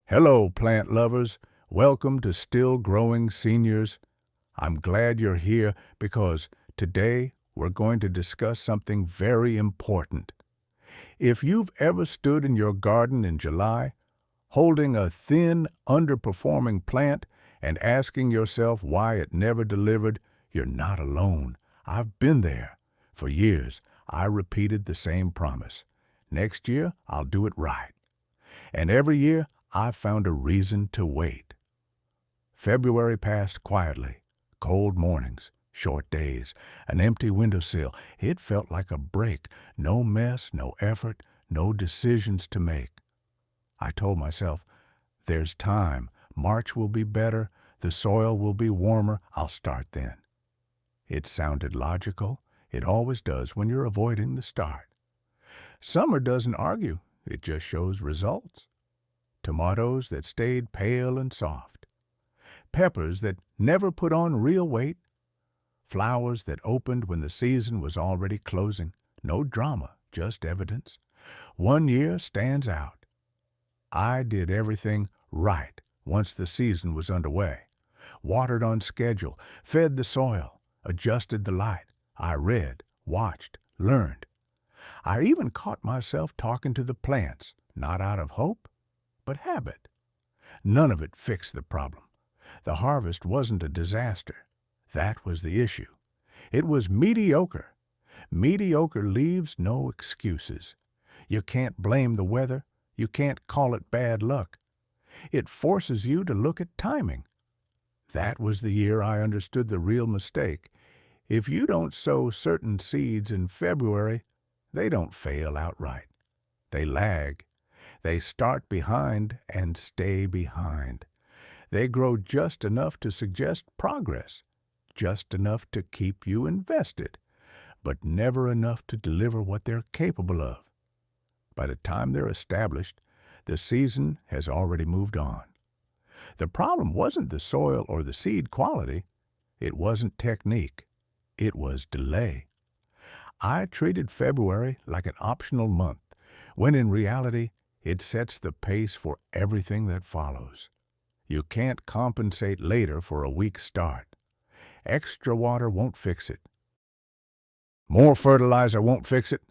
Hello, plant lovers. Welcome to Still Growing Seniors. I'm glad you're here because today we're going to discuss something very important. If you've ever stood in your garden in July, holding a thin, underperforming plant and asking yourself why it never delivered, you're not alone. I've been there. For years, I repeated the same promise. Next year, I'll do it right. And every year, I found a reason to wait. February passed quietly. Cold mornings, short days, an empty windowsill. It felt like a break. No mess, no effort, no decisions to make. I told myself, there's time. March will be better. The soil will be warmer. I'll start then. It sounded logical. It always does when you're avoiding the start. Summer doesn't argue. It just shows results. Tomatoes that stayed pale and soft. Peppers that never put on real weight. Flowers that opened when the season was already closing. No drama, just evidence. One year stands out. I did everything right once the season was underway. Watered on schedule, fed the soil, adjusted the light. I read, watched, learned. I even caught myself talking to the plants, not out of hope, but habit. None of it fixed the problem. The harvest wasn't a disaster. That was the issue. It was mediocre. Mediocre leaves no excuses. You can't blame the weather. You can't call it bad luck. It forces you to look at timing. That was the year I understood the real mistake. If you don't sow certain seeds in February, they don't fail outright. They lag. They start behind and stay behind. They grow just enough to suggest progress, just enough to keep you invested, but never enough to deliver what they're capable of. By the time they're established, the season has already moved on. The problem wasn't the soil or the seed quality. It wasn't technique. It was delay. I treated February like an optional month, when in reality, it sets the pace for everything that follows. You can't compensate later for a weak start. Extra water won't fix it. More fertilizer won't fix it.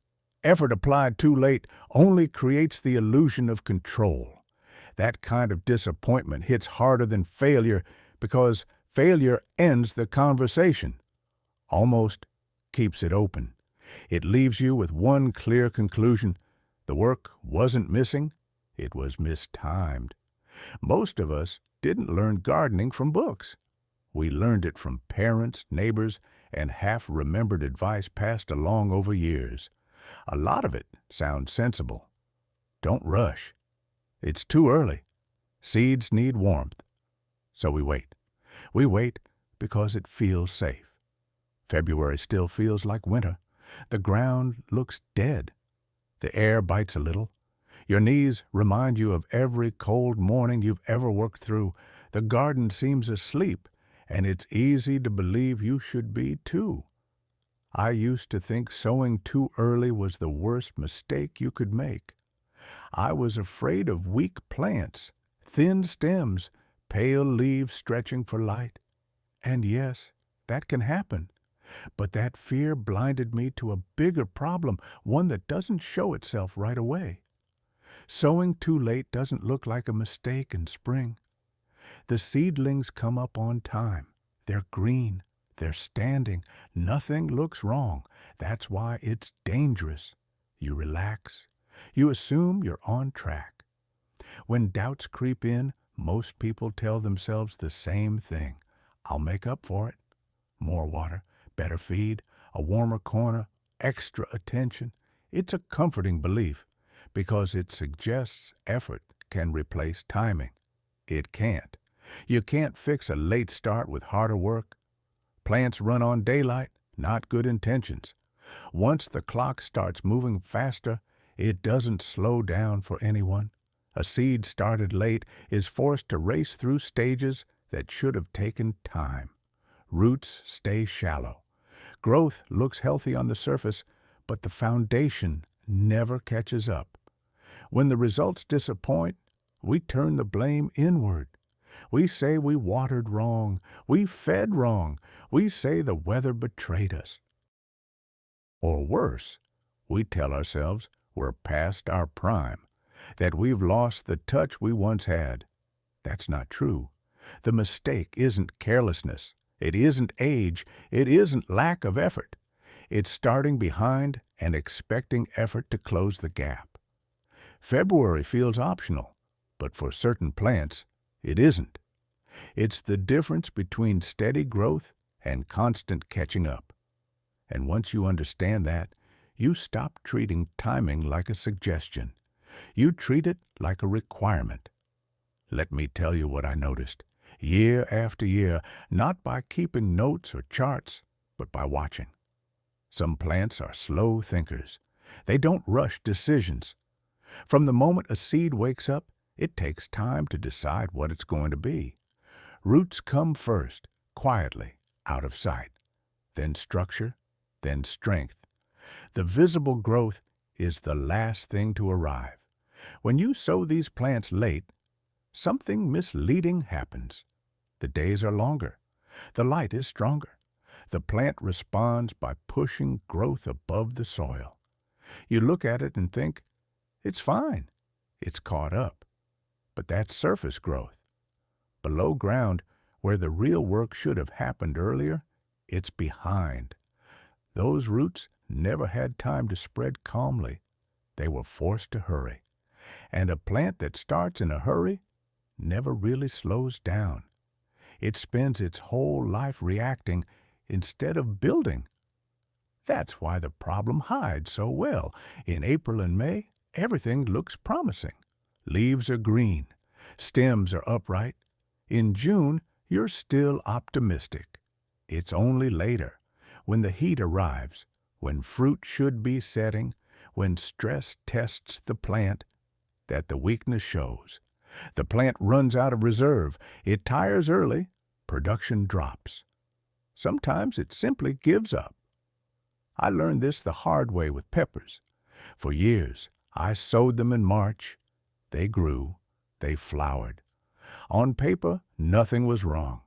Effort applied too late only creates the illusion of control. That kind of disappointment hits harder than failure because failure ends the conversation. Almost keeps it open. It leaves you with one clear conclusion. The work wasn't missing, it was mistimed. Most of us didn't learn gardening from books. We learned it from parents, neighbors, and half-remembered advice passed along over years. A lot of it sounds sensible. Don't rush. It's too early. Seeds need warmth. So we wait. We wait because it feels safe. February still feels like winter. The ground looks dead. The air bites a little. Your knees remind you of every cold morning you've ever worked through. The garden seems asleep, and it's easy to believe you should be too. I used to think sowing too early was the worst mistake you could make. I was afraid of weak plants, thin stems, pale leaves stretching for light. And yes, that can happen. But that fear blinded me to a bigger problem, one that doesn't show itself right away. Sowing too late doesn't look like a mistake in spring. The seedlings come up on time. They're green. They're standing. Nothing looks wrong. That's why it's dangerous. You relax. You assume you're on track. When doubts creep in, most people tell themselves the same thing. I'll make up for it. More water, better feed, a warmer corner, extra attention. It's a comforting belief because it suggests effort can replace timing. It can't. You can't fix a late start with harder work. Plants run on daylight, not good intentions. Once the clock starts moving faster, it doesn't slow down for anyone. A seed started late is forced to race through stages that should have taken time. Roots stay shallow. Growth looks healthy on the surface, but the foundation never catches up. When the results disappoint, we turn the blame inward. We say we watered wrong, we fed wrong, we say the weather betrayed us. Or worse, we tell ourselves we're past our prime, that we've lost the touch we once had. That's not true. The mistake isn't carelessness. It isn't age. It isn't lack of effort. It's starting behind and expecting effort to close the gap. February feels optional, but for certain plants, it isn't. It's the difference between steady growth and constant catching up. And once you understand that, you stop treating timing like a suggestion. You treat it like a requirement. Let me tell you what I noticed, year after year, not by keeping notes or charts, but by watching. Some plants are slow thinkers. They don't rush decisions. From the moment a seed wakes up, it takes time to decide what it's going to be. Roots come first, quietly, out of sight. Then structure, then strength. The visible growth is the last thing to arrive. When you sow these plants late, something misleading happens. The days are longer. The light is stronger. The plant responds by pushing growth above the soil. You look at it and think, it's fine. It's caught up. But that's surface growth. Below ground, where the real work should have happened earlier, it's behind. Those roots never had time to spread calmly. They were forced to hurry. And a plant that starts in a hurry never really slows down. It spends its whole life reacting instead of building. That's why the problem hides so well. In April and May, everything looks promising. Leaves are green. Stems are upright. In June, you're still optimistic. It's only later, when the heat arrives, when fruit should be setting, when stress tests the plant, that the weakness shows. The plant runs out of reserve. It tires early. Production drops. Sometimes it simply gives up. I learned this the hard way with peppers. For years, I sowed them in March. They grew. They flowered. On paper, nothing was wrong.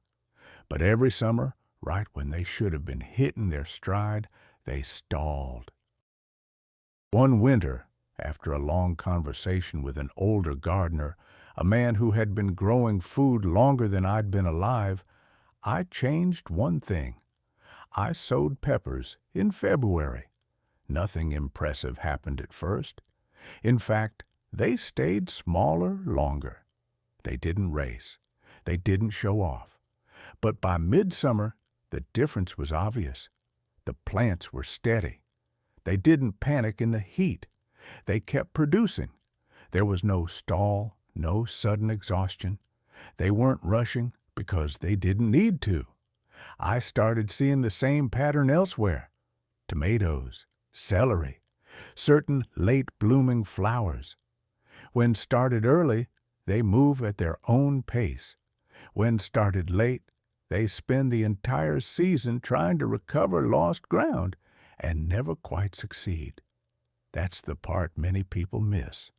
But every summer, right when they should have been hitting their stride, they stalled. One winter, after a long conversation with an older gardener, a man who had been growing food longer than I'd been alive, I changed one thing. I sowed peppers in February. Nothing impressive happened at first. In fact, they stayed smaller longer. They didn't race. They didn't show off. But by midsummer, the difference was obvious. The plants were steady. They didn't panic in the heat. They kept producing. There was no stall, no sudden exhaustion. They weren't rushing because they didn't need to. I started seeing the same pattern elsewhere. Tomatoes, celery, certain late-blooming flowers. When started early, they move at their own pace. When started late, they spend the entire season trying to recover lost ground and never quite succeed. That's the part many people miss.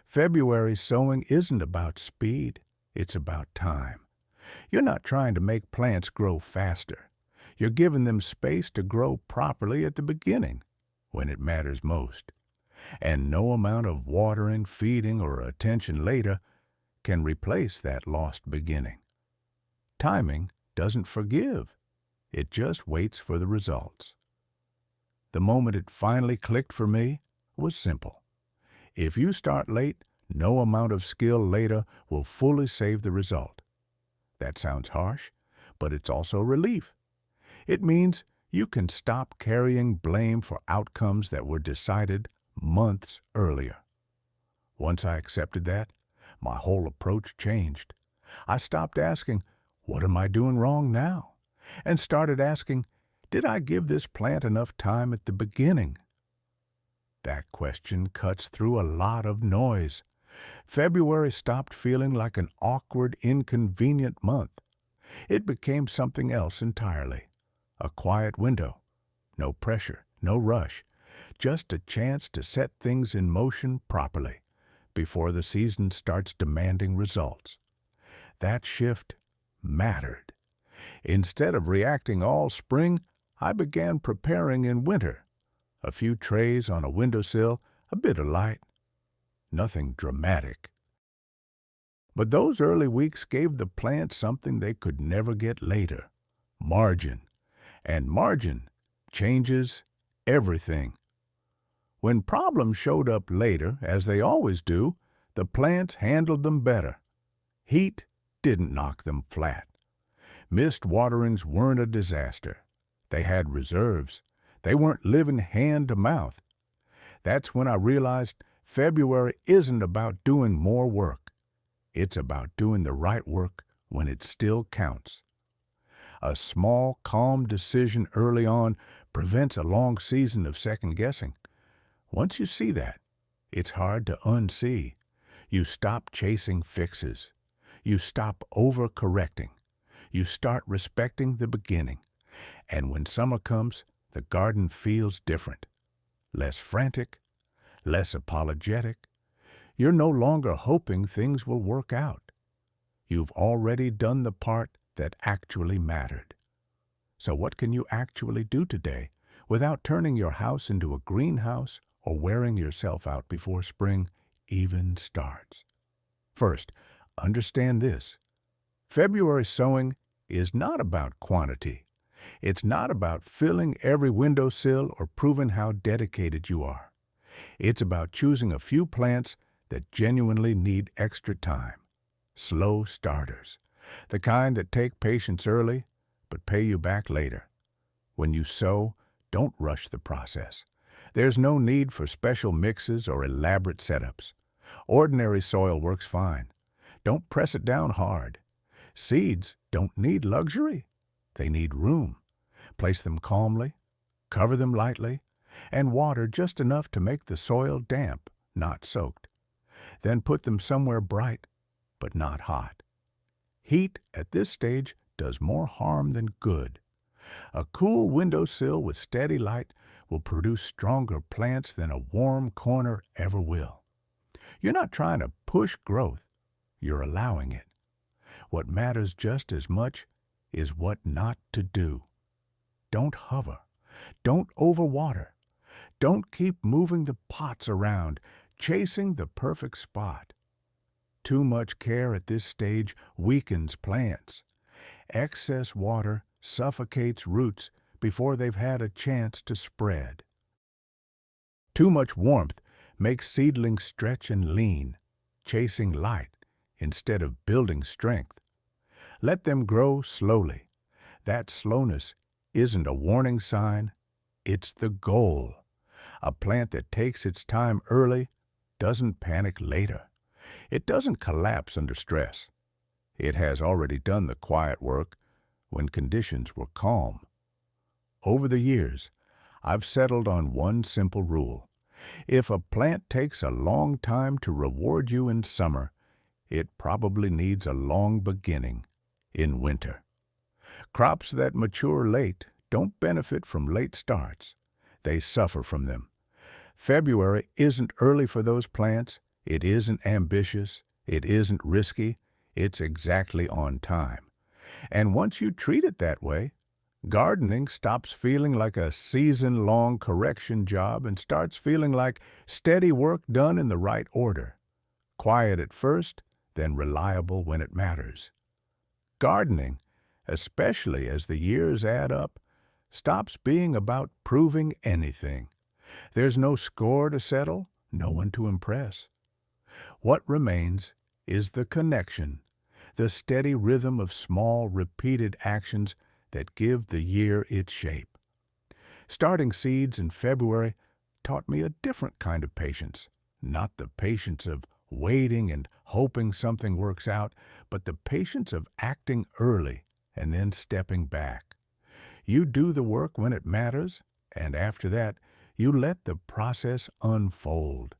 February sowing isn't about speed, it's about time. You're not trying to make plants grow faster. You're giving them space to grow properly at the beginning, when it matters most. And no amount of watering, feeding, or attention later can replace that lost beginning. Timing doesn't forgive. It just waits for the results. The moment it finally clicked for me was simple. If you start late, no amount of skill later will fully save the result. That sounds harsh, but it's also relief. It means you can stop carrying blame for outcomes that were decided months earlier. Once I accepted that, my whole approach changed. I stopped asking, what am I doing wrong now? And started asking, did I give this plant enough time at the beginning? That question cuts through a lot of noise. February stopped feeling like an awkward, inconvenient month. It became something else entirely. A quiet window. No pressure, no rush. Just a chance to set things in motion properly. before the season starts demanding results. That shift mattered. Instead of reacting all spring, I began preparing in winter. A few trays on a windowsill, a bit of light, nothing dramatic. But those early weeks gave the plants something they could never get later: margin. And margin changes everything. When problems showed up later, as they always do, the plants handled them better. Heat didn't knock them flat. Missed waterings weren't a disaster. They had reserves. They weren't living hand to mouth. That's when I realized February isn't about doing more work. It's about doing the right work when it still counts. A small, calm decision early on prevents a long season of second-guessing. Once you see that, it's hard to unsee. You stop chasing fixes. You stop overcorrecting. You start respecting the beginning. And when summer comes, the garden feels different. Less frantic, less apologetic. You're no longer hoping things will work out. You've already done the part that actually mattered. So what can you actually do today without turning your house into a greenhouse or wearing yourself out before spring even starts? First, understand this. February sowing is not about quantity. It's not about filling every windowsill or proving how dedicated you are. It's about choosing a few plants that genuinely need extra time. Slow starters. The kind that take patience early, but pay you back later. When you sow, don't rush the process. There's no need for special mixes or elaborate setups. Ordinary soil works fine. Don't press it down hard. Seeds don't need luxury. They need room. Place them calmly, cover them lightly, and water just enough to make the soil damp, not soaked. Then put them somewhere bright, but not hot. Heat at this stage does more harm than good. A cool windowsill with steady light will produce stronger plants than a warm corner ever will. You're not trying to push growth. You're allowing it. What matters just as much is what not to do. Don't hover. Don't overwater. Don't keep moving the pots around, chasing the perfect spot. Too much care at this stage weakens plants. Excess water suffocates roots before they've had a chance to spread. Too much warmth makes seedlings stretch and lean, chasing light instead of building strength. Let them grow slowly. That slowness isn't a warning sign, it's the goal. A plant that takes its time early doesn't panic later. It doesn't collapse under stress. It has already done the quiet work when conditions were calm. Over the years, I've settled on one simple rule. If a plant takes a long time to reward you in summer, it probably needs a long beginning in winter. Crops that mature late don't benefit from late starts. They suffer from them. February isn't early for those plants. It isn't ambitious. It isn't risky. It's exactly on time. And once you treat it that way, gardening stops feeling like a season-long correction job and starts feeling like steady work done in the right order. Quiet at first, then reliable when it matters. Gardening, especially as the years add up, stops being about proving anything. There's no score to settle, no one to impress. What remains is the connection, the steady rhythm of small, repeated actions that give the year its shape. Starting seeds in February taught me a different kind of patience, not the patience of waiting and hoping something works out, but the patience of acting early and then stepping back. You do the work when it matters, and after that, you let the process unfold.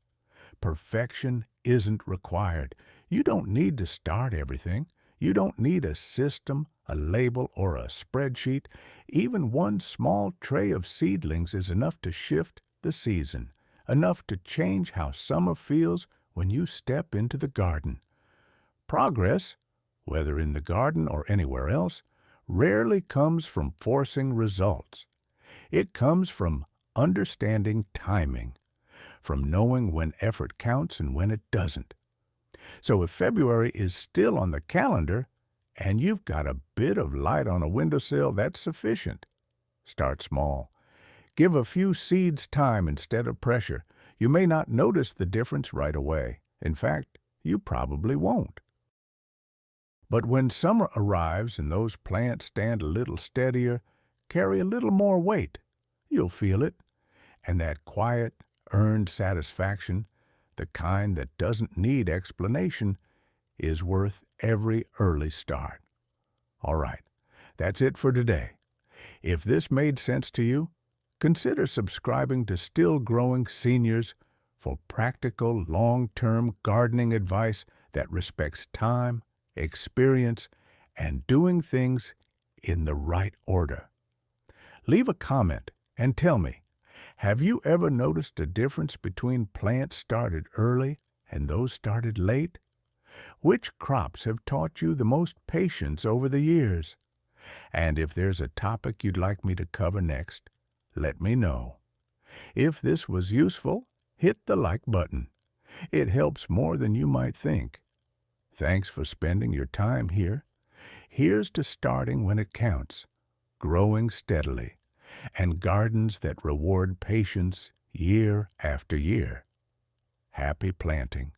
Perfection isn't required. You don't need to start everything. You don't need a system, a label, or a spreadsheet. Even one small tray of seedlings is enough to shift the season, enough to change how summer feels when you step into the garden. Progress, whether in the garden or anywhere else, rarely comes from forcing results. It comes from understanding timing, from knowing when effort counts and when it doesn't. So if February is still on the calendar and you've got a bit of light on a windowsill, that's sufficient. Start small. Give a few seeds time instead of pressure. You may not notice the difference right away. In fact, you probably won't. But when summer arrives and those plants stand a little steadier, carry a little more weight, you'll feel it. And that quiet, earned satisfaction, the kind that doesn't need explanation, is worth every early start. All right, that's it for today. If this made sense to you, consider subscribing to Still Growing Seniors for practical, long-term gardening advice that respects time, experience, and doing things in the right order. Leave a comment and tell me, have you ever noticed a difference between plants started early and those started late? Which crops have taught you the most patience over the years? And if there's a topic you'd like me to cover next, let me know. If this was useful, hit the like button. It helps more than you might think. Thanks for spending your time here. Here's to starting when it counts, growing steadily, and gardens that reward patience year after year. Happy planting.